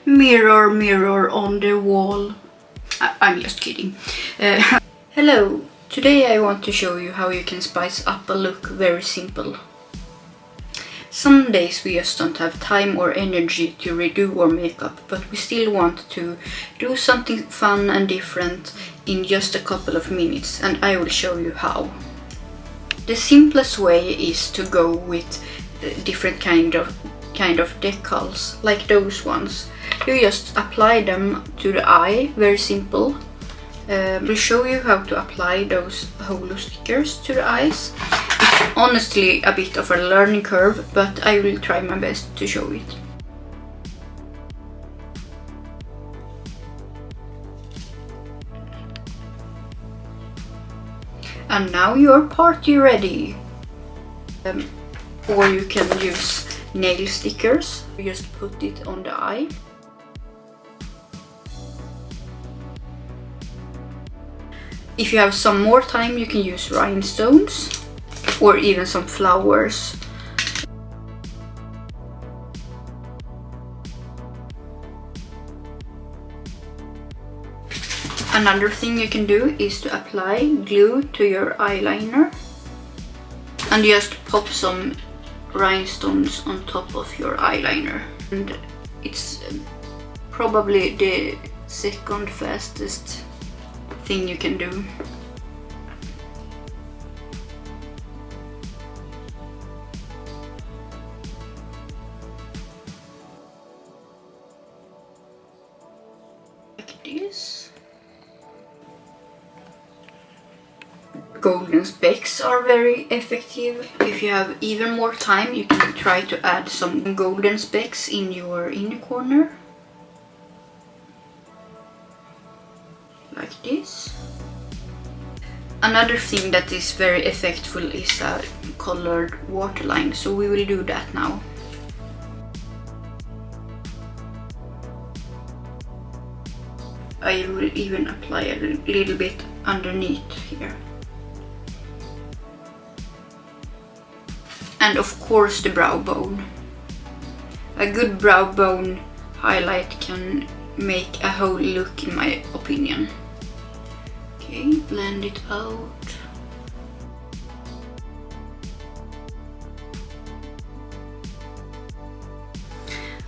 Mirror, mirror on the wall. I'm just kidding. Hello, today I want to show you how you can spice up a look very simple. Some days we just don't have time or energy to redo our makeup, but we still want to do something fun and different in just a couple of minutes, and I will show you how. The simplest way is to go with different kind of decals, like those ones. You just apply them to the eye, very simple. We'll show you how to apply those HOLO stickers to the eyes. It's honestly a bit of a learning curve, but I will try my best to show it. And now you're party ready. Or you can use nail stickers. You just put it on the eye. If you have some more time, you can use rhinestones or even some flowers. Another thing you can do is to apply glue to your eyeliner and just pop some rhinestones on top of your eyeliner. And it's probably the second fastest thing you can do. Like this. Golden specks are very effective. If you have even more time, you can try to add some golden specks in your inner corner. Like this. Another thing that is very effective is a colored waterline, so we will do that now. I will even apply a little bit underneath here. And of course the brow bone. A good brow bone highlight can make a whole look, in my opinion. Okay, blend it out.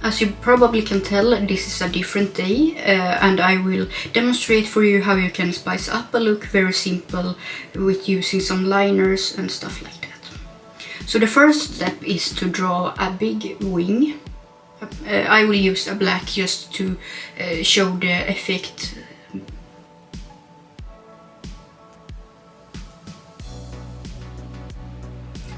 As you probably can tell, this is a different day, and I will demonstrate for you how you can spice up a look very simple with using some liners and stuff like that. So the first step is to draw a big wing. I will use a black just to show the effect.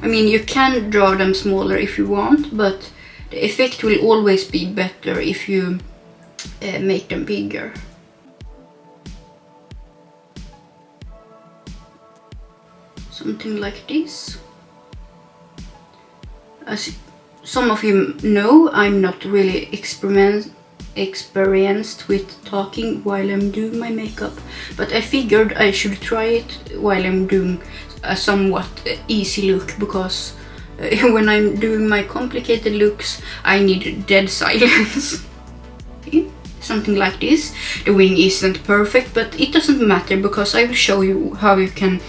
I mean, you can draw them smaller if you want, but the effect will always be better if you make them bigger. Something like this. As some of you know, I'm not really experienced with talking while I'm doing my makeup, but I figured I should try it while I'm doing a somewhat easy look, because when I'm doing my complicated looks I need dead silence. Okay, something like this. The wing isn't perfect, but it doesn't matter because I will show you how you can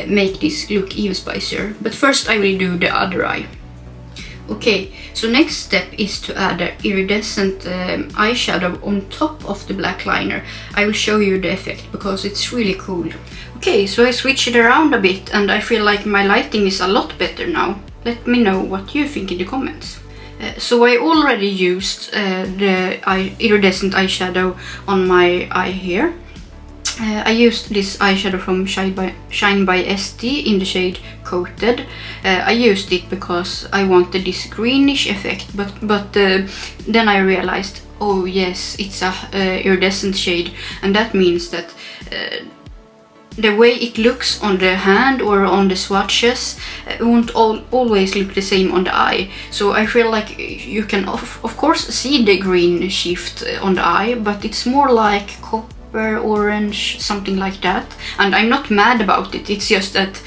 make this look even spicier. But first I will do the other eye. Okay, so next step is to add an iridescent eyeshadow on top of the black liner. I will show you the effect because it's really cool. Okay, so I switched it around a bit and I feel like my lighting is a lot better now. Let me know what you think in the comments. So I already used the iridescent eyeshadow on my eye here. I used this eyeshadow from Shine by ST in the shade Coated. I used it because I wanted this greenish effect, but then I realized, oh yes, it's a iridescent shade, and that means that the way it looks on the hand or on the swatches won't always look the same on the eye. So I feel like you can of course see the green shift on the eye, but it's more like copper, orange, something like that. And I'm not mad about it, it's just that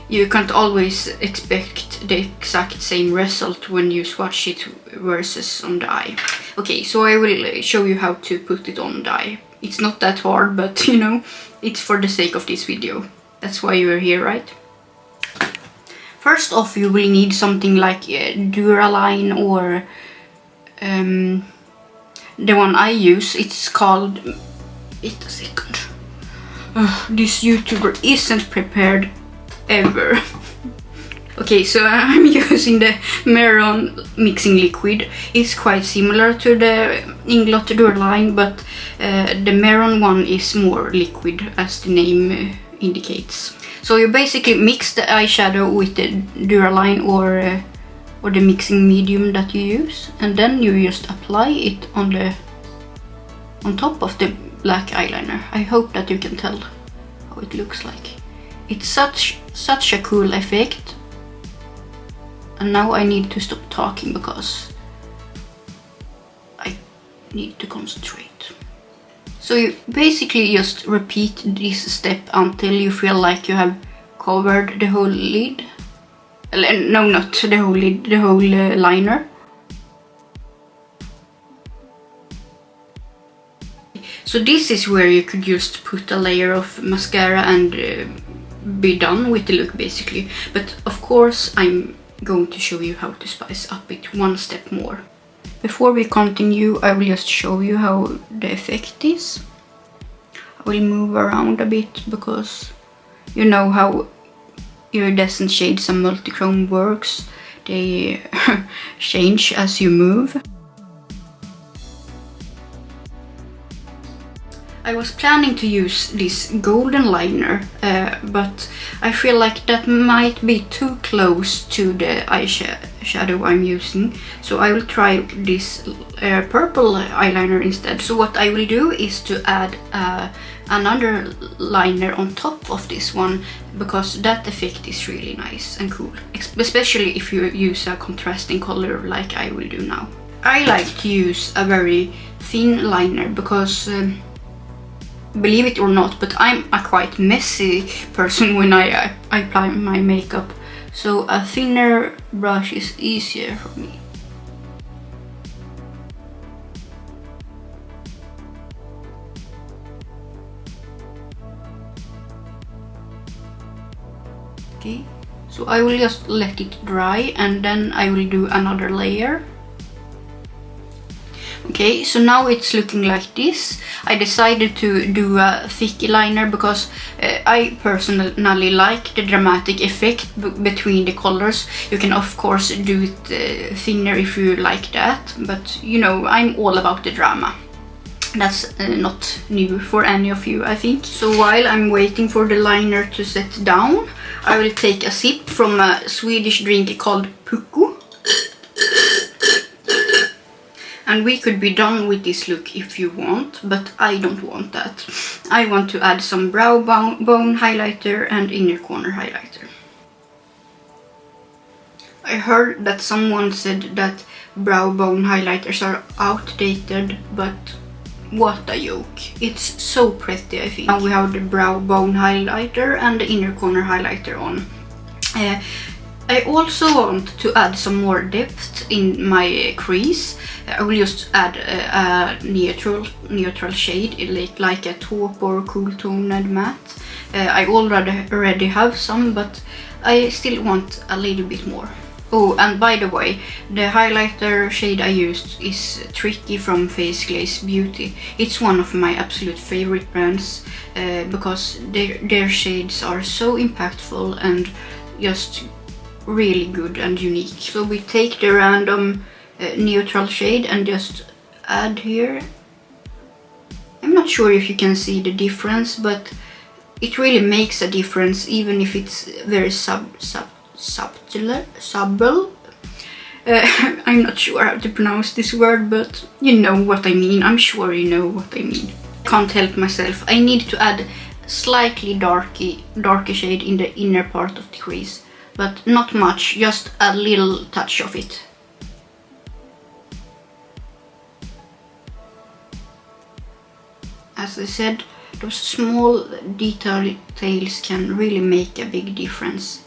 you can't always expect the exact same result when you swatch it versus on the eye. Okay, so I will show you how to put it on the eye. It's not that hard, but you know, it's for the sake of this video. That's why you're here, right? First off, you will need something like Duraline or the one I use. It's called... Wait a second. This YouTuber isn't prepared ever. Okay, so I'm using the Maron mixing liquid. It's quite similar to the Inglot Duraline, but the Maron one is more liquid, as the name indicates. So you basically mix the eyeshadow with the Duraline or the mixing medium that you use, and then you just apply it on top of the black eyeliner. I hope that you can tell how it looks like. It's such a cool effect. And now I need to stop talking because I need to concentrate. So you basically just repeat this step until you feel like you have covered the whole lid. No, not the whole lid, the whole liner. So this is where you could just put a layer of mascara and be done with the look basically. But of course I'm going to show you how to spice up it one step more. Before we continue, I will just show you how the effect is. I will move around a bit because you know how iridescent shades and multichrome works. They change as you move. I was planning to use this golden liner, but I feel like that might be too close to the eyeshadow I'm using. So I will try this purple eyeliner instead. So what I will do is to add another liner on top of this one, because that effect is really nice and cool. Especially if you use a contrasting color like I will do now. I like to use a very thin liner because believe it or not, but I'm a quite messy person when I apply my makeup, so a thinner brush is easier for me. Okay, so I will just let it dry and then I will do another layer. Okay, so now it's looking like this. I decided to do a thick liner because I personally like the dramatic effect between the colors. You can of course do it thinner if you like that, but you know, I'm all about the drama. That's not new for any of you, I think. So while I'm waiting for the liner to set down, I will take a sip from a Swedish drink called Puku. And we could be done with this look if you want, but I don't want that. I want to add some brow bone highlighter and inner corner highlighter. I heard that someone said that brow bone highlighters are outdated, but what a joke. It's so pretty, I think. Now we have the brow bone highlighter and the inner corner highlighter on. I also want to add some more depth in my crease. I will just add a neutral shade, like a taupe or cool toned matte. I already have some, but I still want a little bit more. Oh, and by the way, the highlighter shade I used is Tricky from Face Glaze Beauty. It's one of my absolute favorite brands because their shades are so impactful and just really good and unique. So we take the random neutral shade and just add here. I'm not sure if you can see the difference, but it really makes a difference even if it's very subtle. I'm not sure how to pronounce this word, but you know what I mean. I'm sure you know what I mean. Can't help myself. I need to add slightly darker shade in the inner part of the crease. But not much, just a little touch of it. As I said, those small details can really make a big difference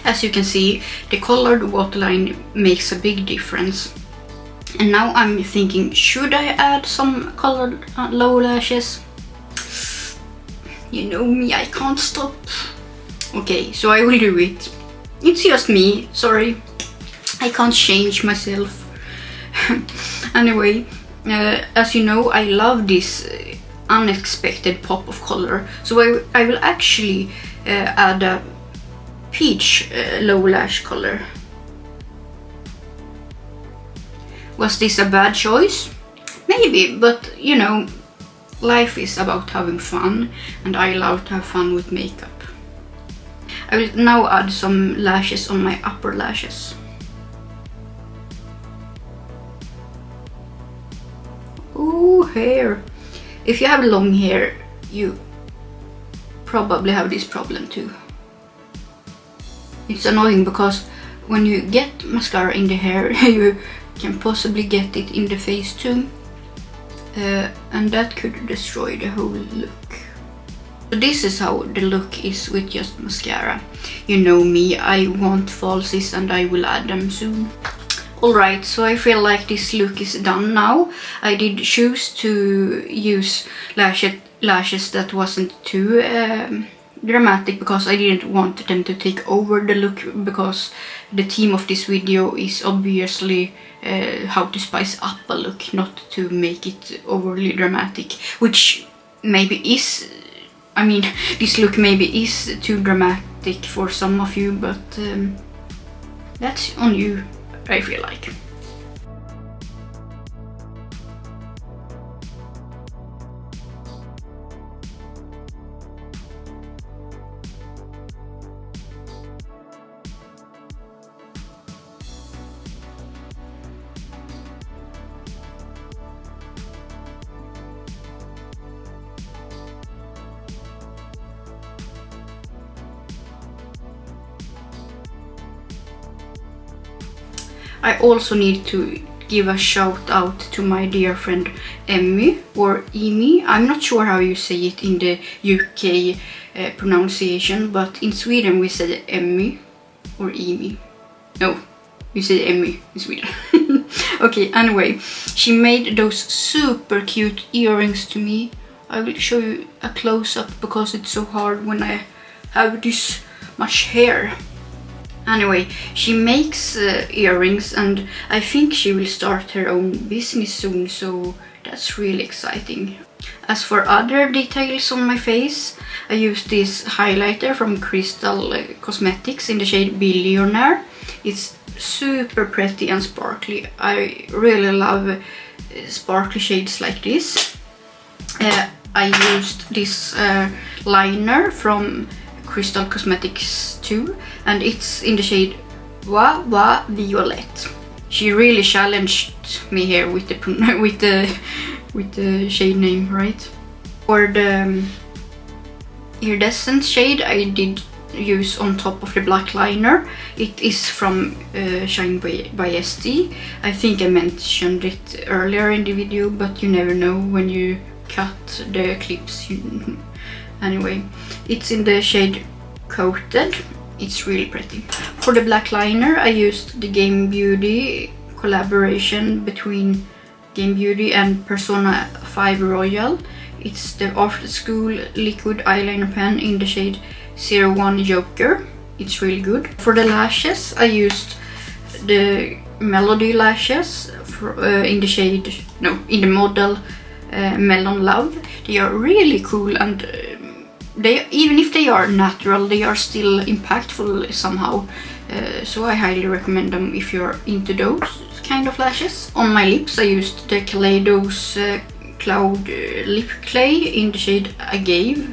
As you can see, the colored waterline makes a big difference. And now I'm thinking, should I add some colored low lashes? You know me, I can't stop. Okay, so I will do it. It's just me, sorry. I can't change myself. Anyway, as you know, I love this unexpected pop of color. So I will actually add a peach low lash color. Was this a bad choice? Maybe, but you know, life is about having fun, and I love to have fun with makeup. I will now add some lashes on my upper lashes. Ooh, hair. If you have long hair, you probably have this problem too. It's annoying because when you get mascara in the hair, you can possibly get it in the face too. And that could destroy the whole look. So this is how the look is with just mascara. You know me, I want falsies and I will add them soon. Alright, so I feel like this look is done now. I did choose to use lashes that wasn't too dramatic because I didn't want them to take over the look, because the theme of this video is obviously how to spice up a look, not to make it overly dramatic, which maybe is, I mean, this look maybe is too dramatic for some of you, but that's on you, I feel like. I also need to give a shout out to my dear friend Emmy, or Emi. I'm not sure how you say it in the UK pronunciation, but in Sweden we say Emmy or Emi. No, we say Emmy in Sweden. Okay, anyway, she made those super cute earrings to me. I will show you a close-up because it's so hard when I have this much hair. Anyway, she makes earrings, and I think she will start her own business soon, so that's really exciting. As for other details on my face, I used this highlighter from Crvstal Cosmetics in the shade Billionaire. It's super pretty and sparkly. I really love sparkly shades like this. I used this liner from Crvstal Cosmetics too, and it's in the shade Va-Va-Violet. She really challenged me here with the shade name, right? For the iridescent shade, I did use on top of the black liner. It is from Shine by SD. I think I mentioned it earlier in the video, but you never know when you cut the clips. Anyway, it's in the shade Coated. It's really pretty. For the black liner, I used the Game Beauty collaboration between Game Beauty and Persona 5 Royal. It's the After School liquid eyeliner pen in the shade 01 Joker. It's really good. For the lashes, I used the Melody lashes in the shade, no, in the model Melon Love. They are really cool, and they, even if they are natural, they are still impactful somehow. So I highly recommend them if you're into those kind of lashes. On my lips, I used the Kaleidos Cloud Lip Clay in the shade Agave.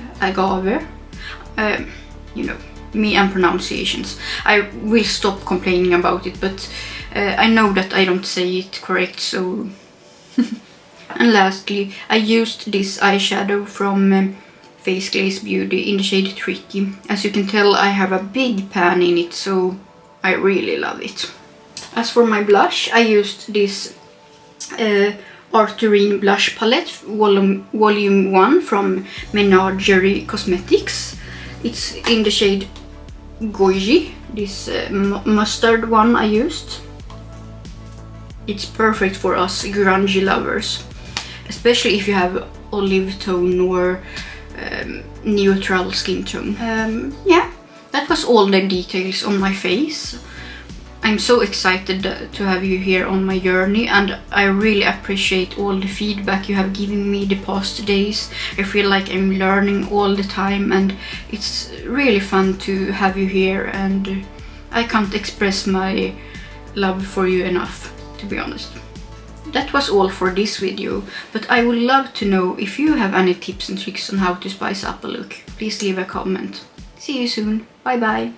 You know, me and pronunciations. I will stop complaining about it, but I know that I don't say it correct, so... And lastly, I used this eyeshadow from Face Glaze Beauty in the shade Tricky. As you can tell, I have a big pan in it, so I really love it. As for my blush, I used this Arturine blush palette, volume 1 from Menagerie Cosmetics. It's in the shade goji, this mustard one I used. It's perfect for us grungy lovers, especially if you have olive tone or neutral skin tone. Yeah, that was all the details on my face. I'm so excited to have you here on my journey, and I really appreciate all the feedback you have given me the past days. I feel like I'm learning all the time, and it's really fun to have you here, and I can't express my love for you enough, to be honest. That was all for this video, but I would love to know if you have any tips and tricks on how to spice up a look. Please leave a comment. See you soon. Bye bye.